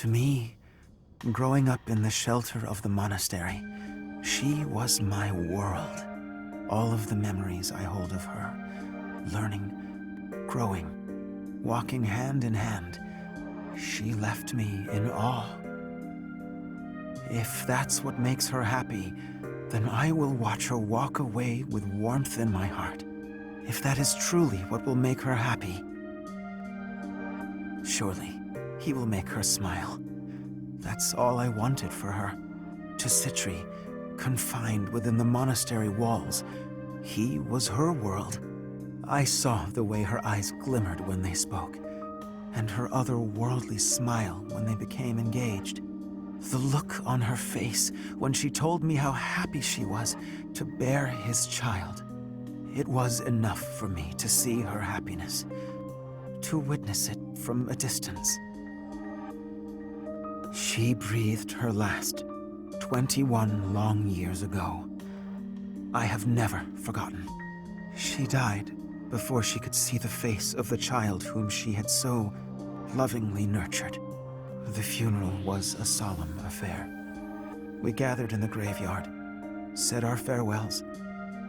To me, growing up in the shelter of the monastery, she was my world. All of the memories I hold of her, learning, growing, walking hand in hand, she left me in awe. If that's what makes her happy, then I will watch her walk away with warmth in my heart. If that is truly what will make her happy, surely he will make her smile. That's all I wanted for her. To Sitri, confined within the monastery walls, he was her world. I saw the way her eyes glimmered when they spoke, and her otherworldly smile when they became engaged. The look on her face when she told me how happy she was to bear his child. It was enough for me to see her happiness, to witness it from a distance. She breathed her last 21 long years ago. I have never forgotten. She died before she could see the face of the child whom she had so lovingly nurtured. The funeral was a solemn affair. We gathered in the graveyard, said our farewells,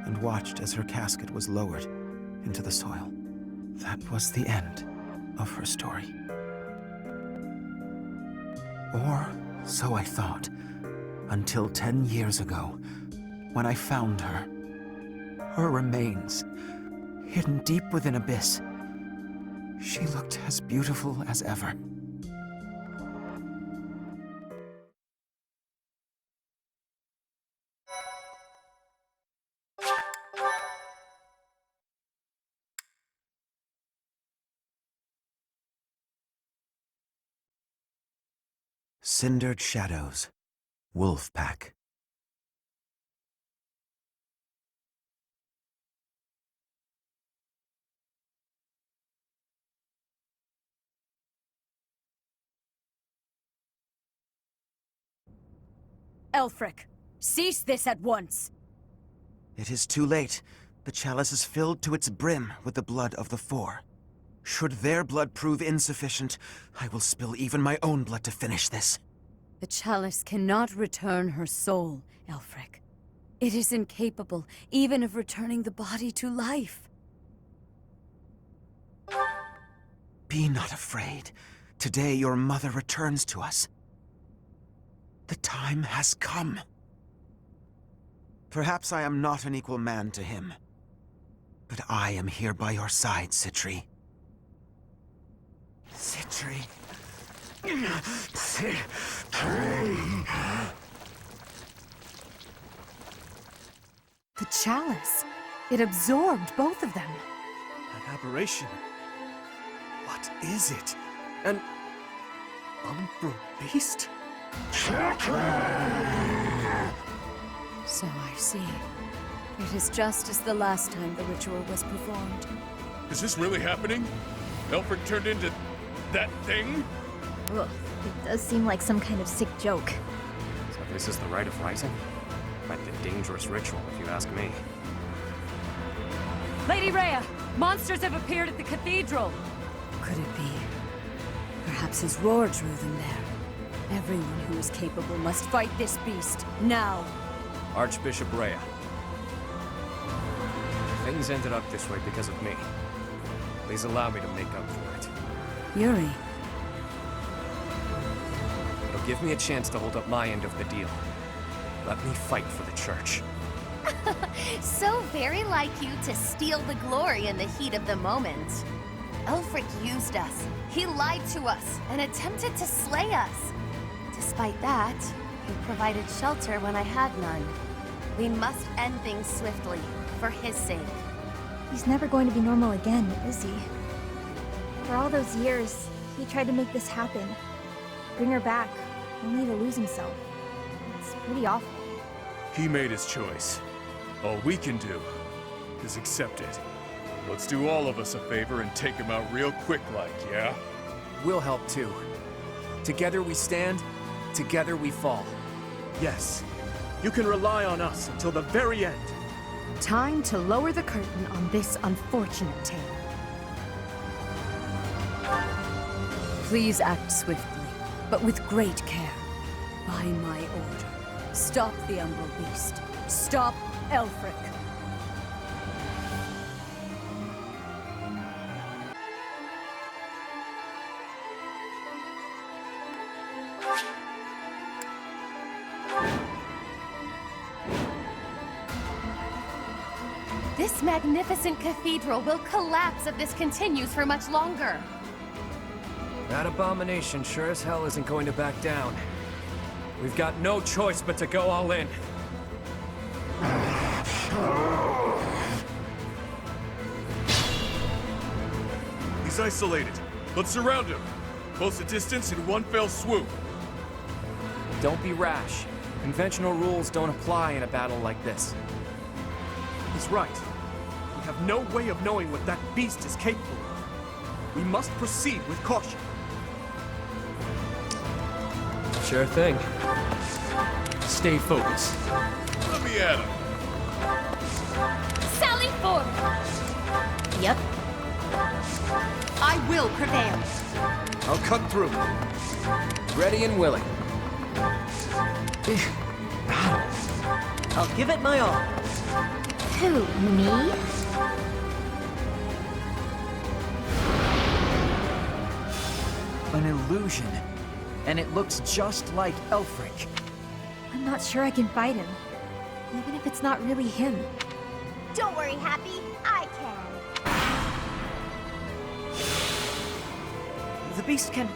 and watched as her casket was lowered into the soil. That was the end of her story. Or so I thought, until 10 years ago, when I found her. Her remains, hidden deep within abyss. She looked as beautiful as ever. Cindered Shadows, Wolf Pack. Aelfric, cease this at once! It is too late. The chalice is filled to its brim with the blood of the Four. Should their blood prove insufficient, I will spill even my own blood to finish this. The chalice cannot return her soul, Aelfric. It is incapable even of returning the body to life. Be not afraid. Today your mother returns to us. The time has come. Perhaps I am not an equal man to him, but I am here by your side, Sitri. Sitri. Sitri. The chalice. It absorbed both of them. An aberration. What is it? An umbral beast? So I see. It is just as the last time the ritual was performed. Is this really happening? Aelfric turned into that thing? Ugh, it does seem like some kind of sick joke. So this is the rite of rising? Quite the dangerous ritual, if you ask me. Lady Rhea! Monsters have appeared at the cathedral! Could it be? Perhaps his roar drew them there. Everyone who is capable must fight this beast, now! Archbishop Rhea. Things ended up this way because of me. Please allow me to make up for it. Yuri. It'll give me a chance to hold up my end of the deal. Let me fight for the church. So very like you to steal the glory in the heat of the moment. Aelfric used us. He lied to us and attempted to slay us. Despite that, he provided shelter when I had none. We must end things swiftly, for his sake. He's never going to be normal again, is he? For all those years, he tried to make this happen. Bring her back, only to lose himself. It's pretty awful. He made his choice. All we can do is accept it. Let's do all of us a favor and take him out real quick like, yeah? We'll help too. Together we stand, together we fall. Yes. You can rely on us until the very end. Time to lower the curtain on this unfortunate tale. Please act swiftly. but with great care. By my order. Stop the Umbral Beast. Stop Aelfric. This magnificent cathedral will collapse if this continues for much longer. That abomination sure as hell isn't going to back down. We've got no choice but to go all in. He's isolated. Let's surround him. Close the distance in one fell swoop. Don't be rash. Conventional rules don't apply in a battle like this. He's right. We have no way of knowing what that beast is capable of. We must proceed with caution. Sure thing. Stay focused. Let me at him. Sally forth! Yep. I will prevail. I'll cut through. Ready and willing. I'll give it my all. Who, me? An illusion. And it looks just like Aelfric. I'm not sure I can fight him. Even if it's not really him. Don't worry, Happy. I can. The beast can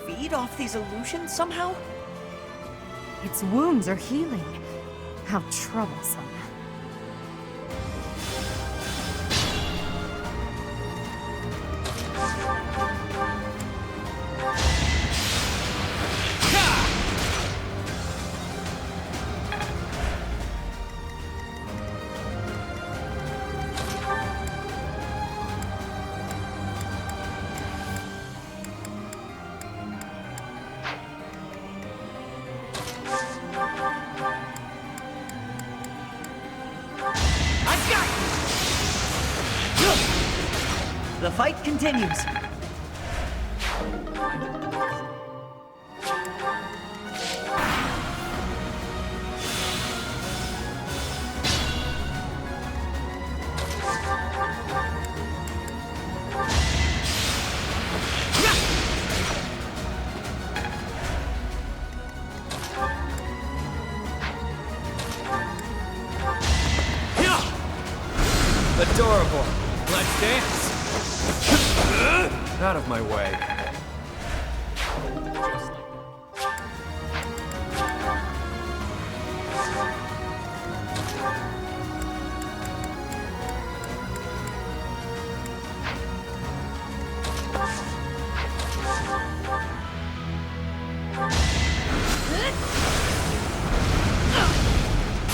feed off these illusions somehow? Its wounds are healing. How troublesome. The fight continues. Adorable. Let's dance. Out of my way.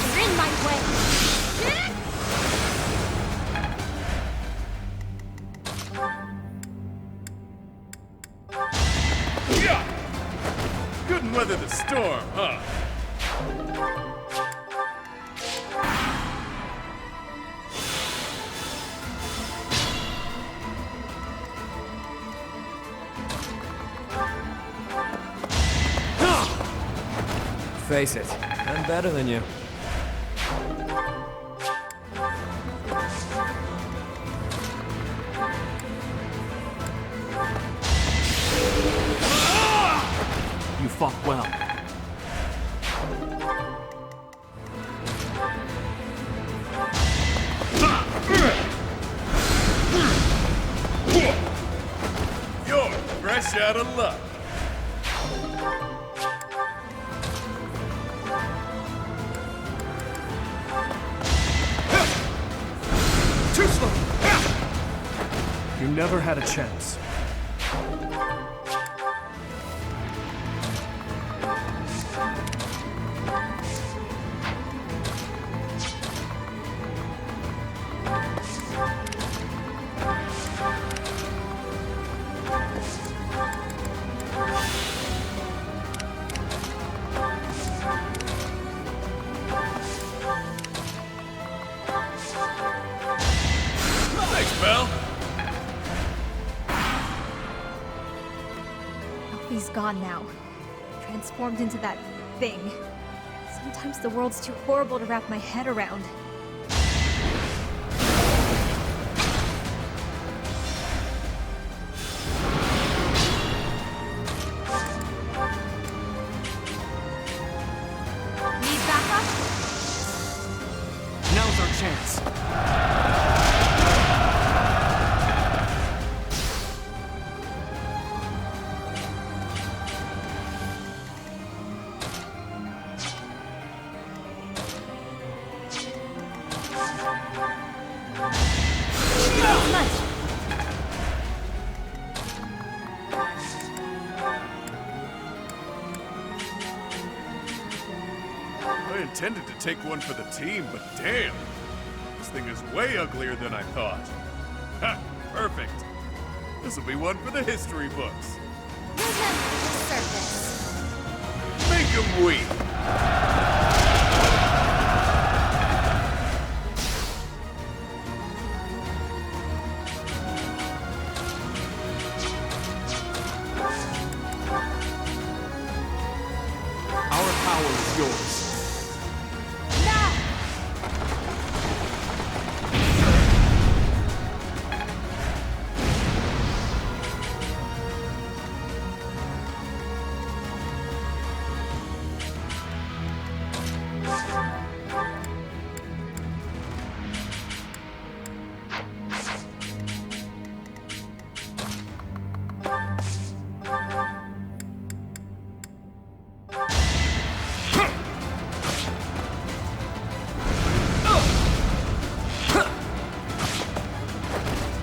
You're in my way. Yeah! Couldn't weather the storm, huh? Face it, I'm better than you. You fought well. You're fresh out of luck. Too slow! You never had a chance. Thanks, Belle. He's gone now. Transformed into that thing. Sometimes the world's too horrible to wrap my head around. Need backup? Now's our chance. I intended to take one for the team, but damn! This thing is way uglier than I thought. Ha! Perfect! This'll be one for the history books. Remember the surface. Make 'em weep! Our power is yours.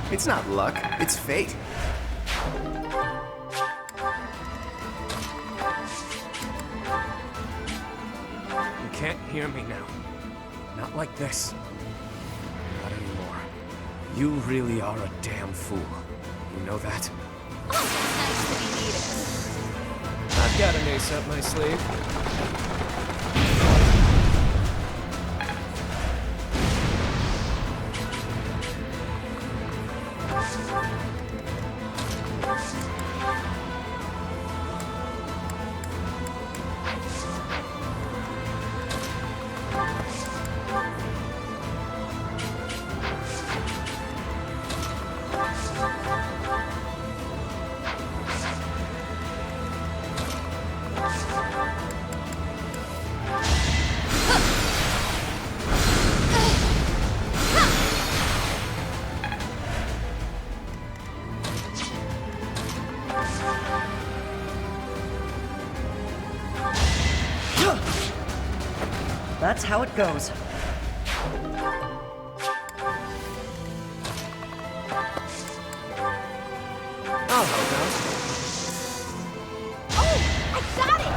It's not luck, it's fate. You can't hear me now. Not like this. Not anymore. You really are a damn fool. You know that? Always nice to be needed. I've got an ace up my sleeve. That's how it goes. I'll help out. Oh! I got it!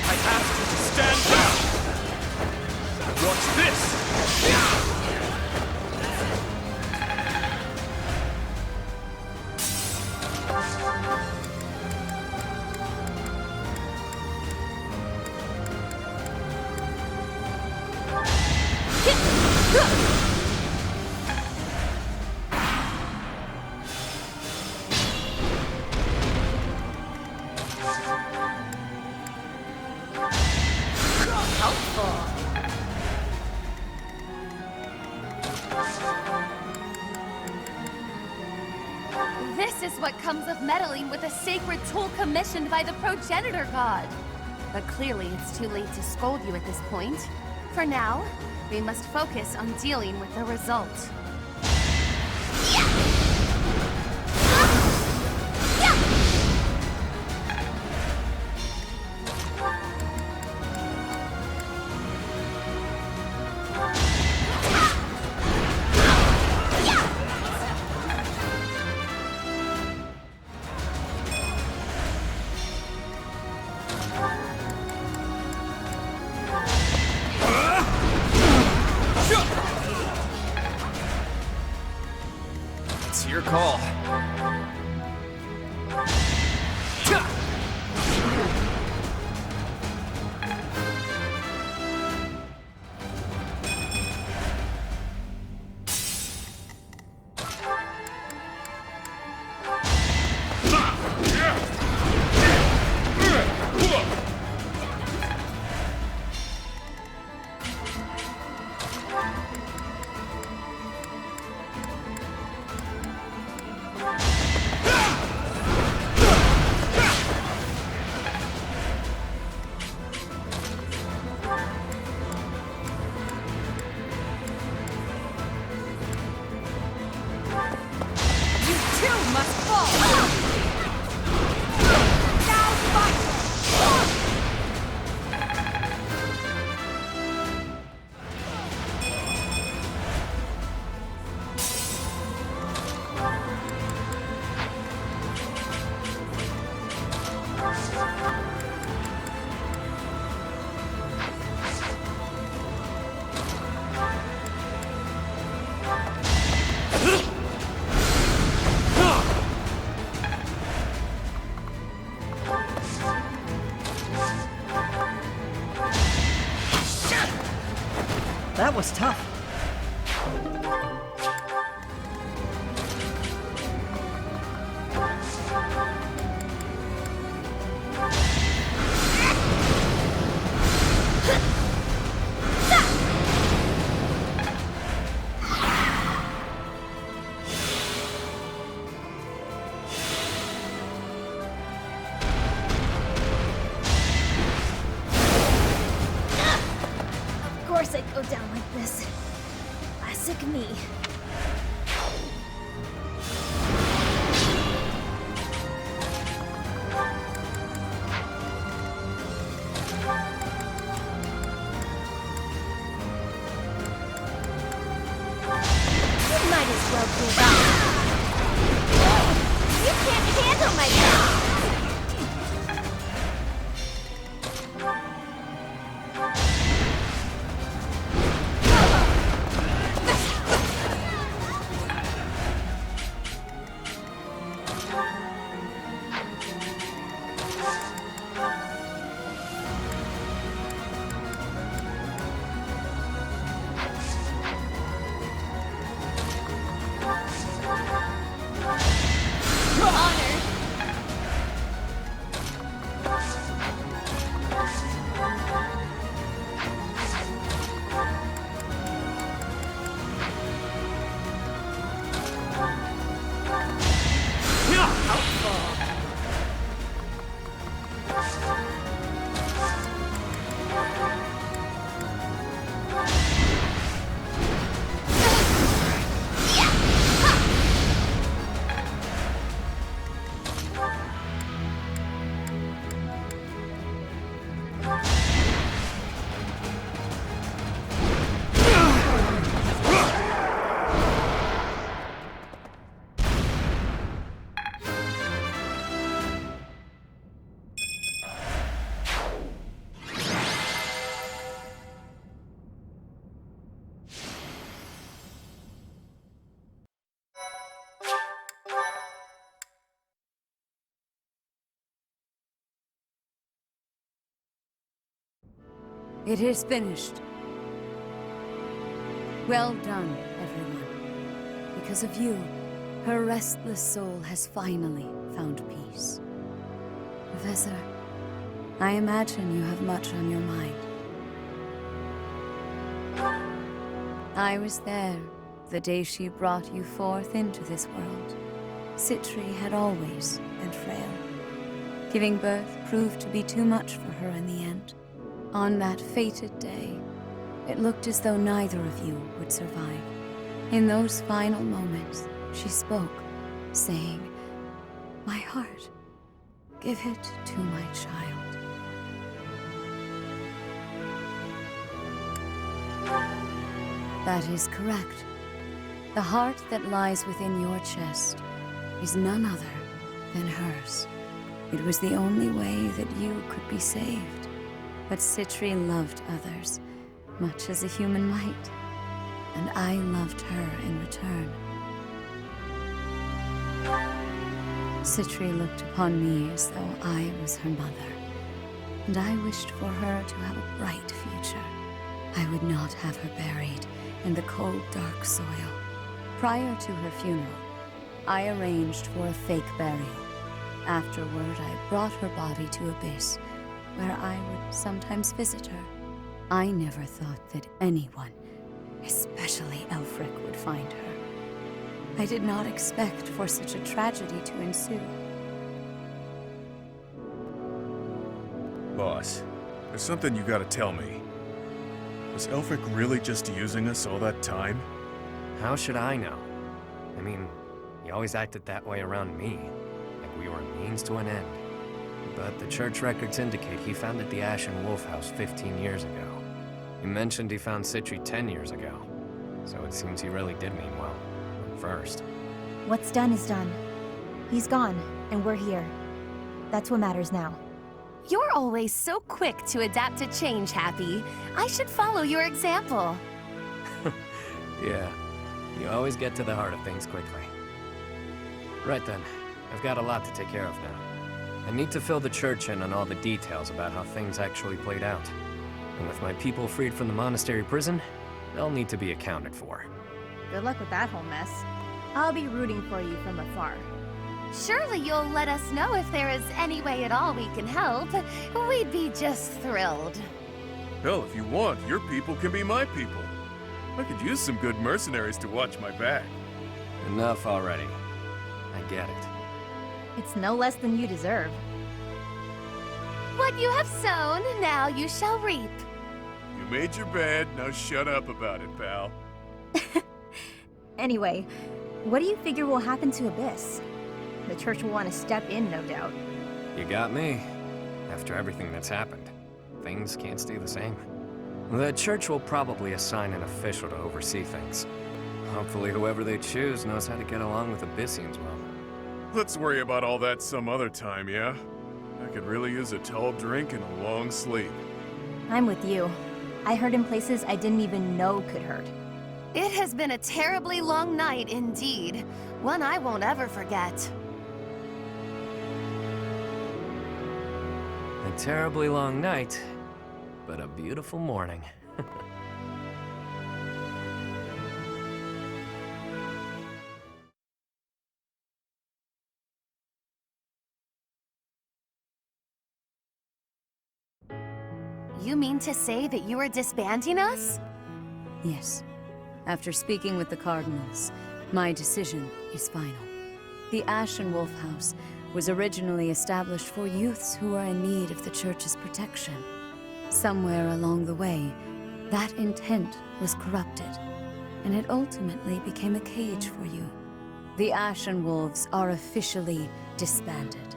I asked you to stand down! What's this? This is what comes of meddling with a sacred tool commissioned by the progenitor god. But clearly it's too late to scold you at this point. For now, we must focus on dealing with the result. It's your call. That was tough. Of course I'd go down like this. Classic me. You might as well give up. You can't handle my power. It is finished. Well done, everyone. Because of you, her restless soul has finally found peace. Professor, I imagine you have much on your mind. I was there the day she brought you forth into this world. Sitri had always been frail. Giving birth proved to be too much for her in the end. On that fated day, it looked as though neither of you would survive. In those final moments, she spoke, saying, "My heart, give it to my child." That is correct. The heart that lies within your chest is none other than hers. It was the only way that you could be saved. But Sitri loved others, much as a human might, and I loved her in return. Sitri looked upon me as though I was her mother, and I wished for her to have a bright future. I would not have her buried in the cold, dark soil. Prior to her funeral, I arranged for a fake burial. Afterward, I brought her body to Abyss, where I would sometimes visit her. I never thought that anyone, especially Aelfric, would find her. I did not expect for such a tragedy to ensue. Boss, there's something you gotta tell me. Was Aelfric really just using us all that time? How should I know? I mean, he always acted that way around me, like we were a means to an end. But the church records indicate he founded the Ashen Wolf House 15 years ago. He mentioned he found Sitri 10 years ago, so it seems he really did mean well, at first. What's done is done. He's gone, and we're here. That's what matters now. You're always so quick to adapt to change, Happy. I should follow your example. Yeah, you always get to the heart of things quickly. Right then, I've got a lot to take care of now. I need to fill the church in on all the details about how things actually played out. And with my people freed from the monastery prison, they'll need to be accounted for. Good luck with that whole mess. I'll be rooting for you from afar. Surely you'll let us know if there is any way at all we can help. We'd be just thrilled. Hell, if you want, your people can be my people. I could use some good mercenaries to watch my back. Enough already. I get it. It's no less than you deserve. What you have sown, now you shall reap. You made your bed, now shut up about it, pal. Anyway, what do you figure will happen to Abyss? The church will want to step in, no doubt. You got me. After everything that's happened, things can't stay the same. The church will probably assign an official to oversee things. Hopefully whoever they choose knows how to get along with Abyssians well. Let's worry about all that some other time, yeah? I could really use a tall drink and a long sleep. I'm with you. I hurt in places I didn't even know could hurt. It has been a terribly long night indeed. One I won't ever forget. A terribly long night, but a beautiful morning. You mean to say that you are disbanding us? Yes. After speaking with the cardinals, my decision is final. The Ashen Wolf House was originally established for youths who are in need of the church's protection. Somewhere along the way, that intent was corrupted, and it ultimately became a cage for you. The Ashen Wolves are officially disbanded.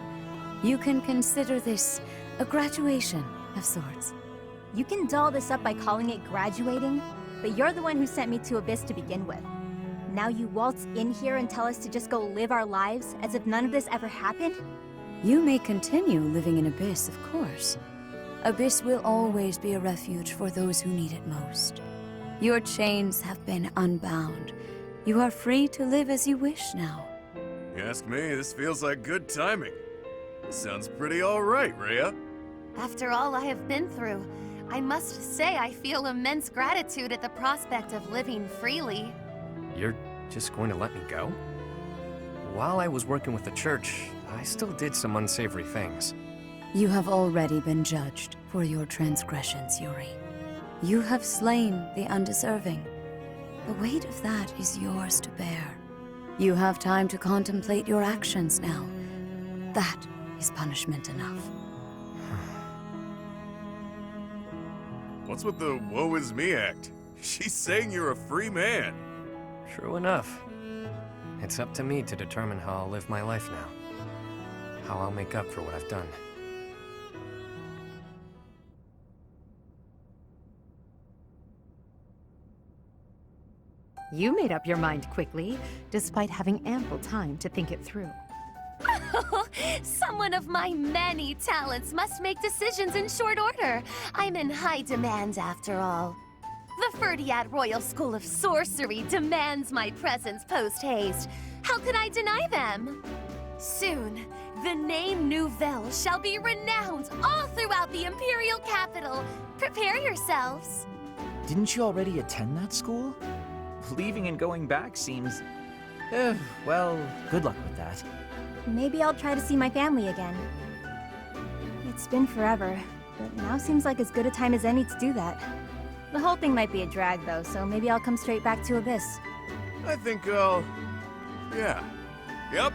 You can consider this a graduation of sorts. You can doll this up by calling it graduating, but you're the one who sent me to Abyss to begin with. Now you waltz in here and tell us to just go live our lives as if none of this ever happened? You may continue living in Abyss, of course. Abyss will always be a refuge for those who need it most. Your chains have been unbound. You are free to live as you wish now. You ask me, this feels like good timing. Sounds pretty alright, Rhea. After all I have been through, I must say I feel immense gratitude at the prospect of living freely. You're just going to let me go? While I was working with the church, I still did some unsavory things. You have already been judged for your transgressions, Yuri. You have slain the undeserving. The weight of that is yours to bear. You have time to contemplate your actions now. That is punishment enough. What's with the woe is me act? She's saying you're a free man. True enough. It's up to me to determine how I'll live my life now. How I'll make up for what I've done. You made up your mind quickly, despite having ample time to think it through. Someone of my many talents must make decisions in short order. I'm in high demand after all. The Ferdiad Royal School of Sorcery demands my presence post-haste. How could I deny them? Soon, the name Nouvelle shall be renowned all throughout the Imperial capital. Prepare yourselves. Didn't you already attend that school? Leaving and going back seems... well, good luck with that. Maybe I'll try to see my family again. It's been forever, but now seems like as good a time as any to do that. The whole thing might be a drag though, so maybe I'll come straight back to Abyss. I think I'll... yeah. Yep.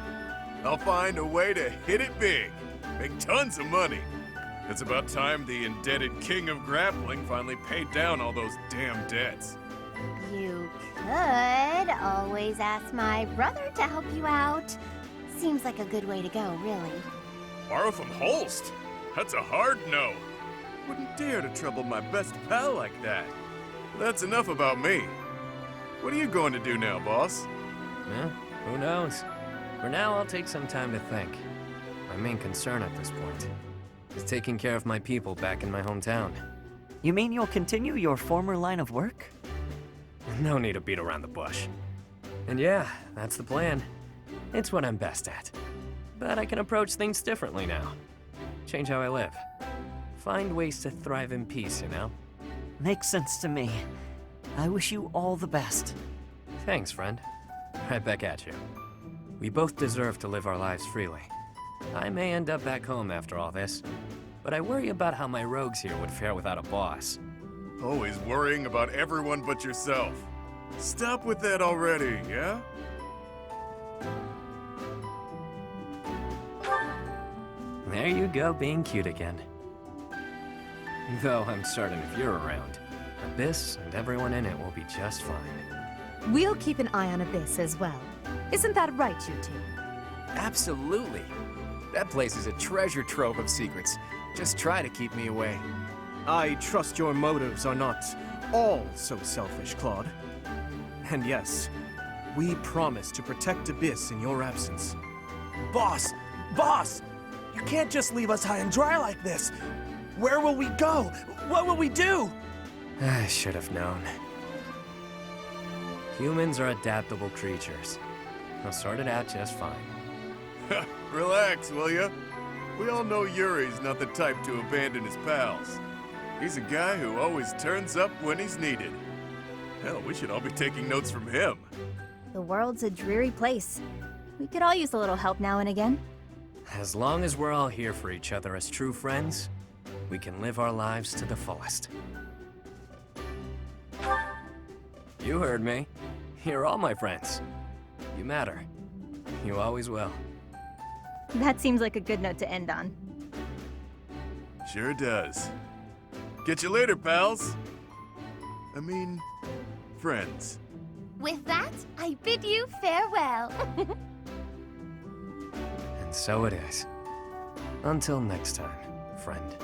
I'll find a way to hit it big. Make tons of money. It's about time the indebted king of grappling finally paid down all those damn debts. You could always ask my brother to help you out. Seems like a good way to go, really. Borrow from Holst? That's a hard no. Wouldn't dare to trouble my best pal like that. That's enough about me. What are you going to do now, boss? Who knows? For now, I'll take some time to think. My main concern at this point is taking care of my people back in my hometown. You mean you'll continue your former line of work? No need to beat around the bush. And yeah, that's the plan. It's what I'm best at. But I can approach things differently now. Change how I live. Find ways to thrive in peace, you know? Makes sense to me. I wish you all the best. Thanks, friend. Right back at you. We both deserve to live our lives freely. I may end up back home after all this, but I worry about how my rogues here would fare without a boss. Always worrying about everyone but yourself. Stop with that already, yeah? There you go, being cute again. Though I'm certain if you're around, Abyss and everyone in it will be just fine. We'll keep an eye on Abyss as well. Isn't that right, you two? Absolutely. That place is a treasure trove of secrets. Just try to keep me away. I trust your motives are not all so selfish, Claude. And yes, we promise to protect Abyss in your absence. Boss! Boss! You can't just leave us high and dry like this! Where will we go? What will we do? I should have known. Humans are adaptable creatures. They'll sort it out just fine. Relax, will ya? We all know Yuri's not the type to abandon his pals. He's a guy who always turns up when he's needed. Hell, we should all be taking notes from him. The world's a dreary place. We could all use a little help now and again. As long as we're all here for each other as true friends, we can live our lives to the fullest. You heard me. You're all my friends. You matter. You always will. That seems like a good note to end on. Sure does. Catch you later, pals. I mean, friends. With that, I bid you farewell. And so it is. Until next time, friend.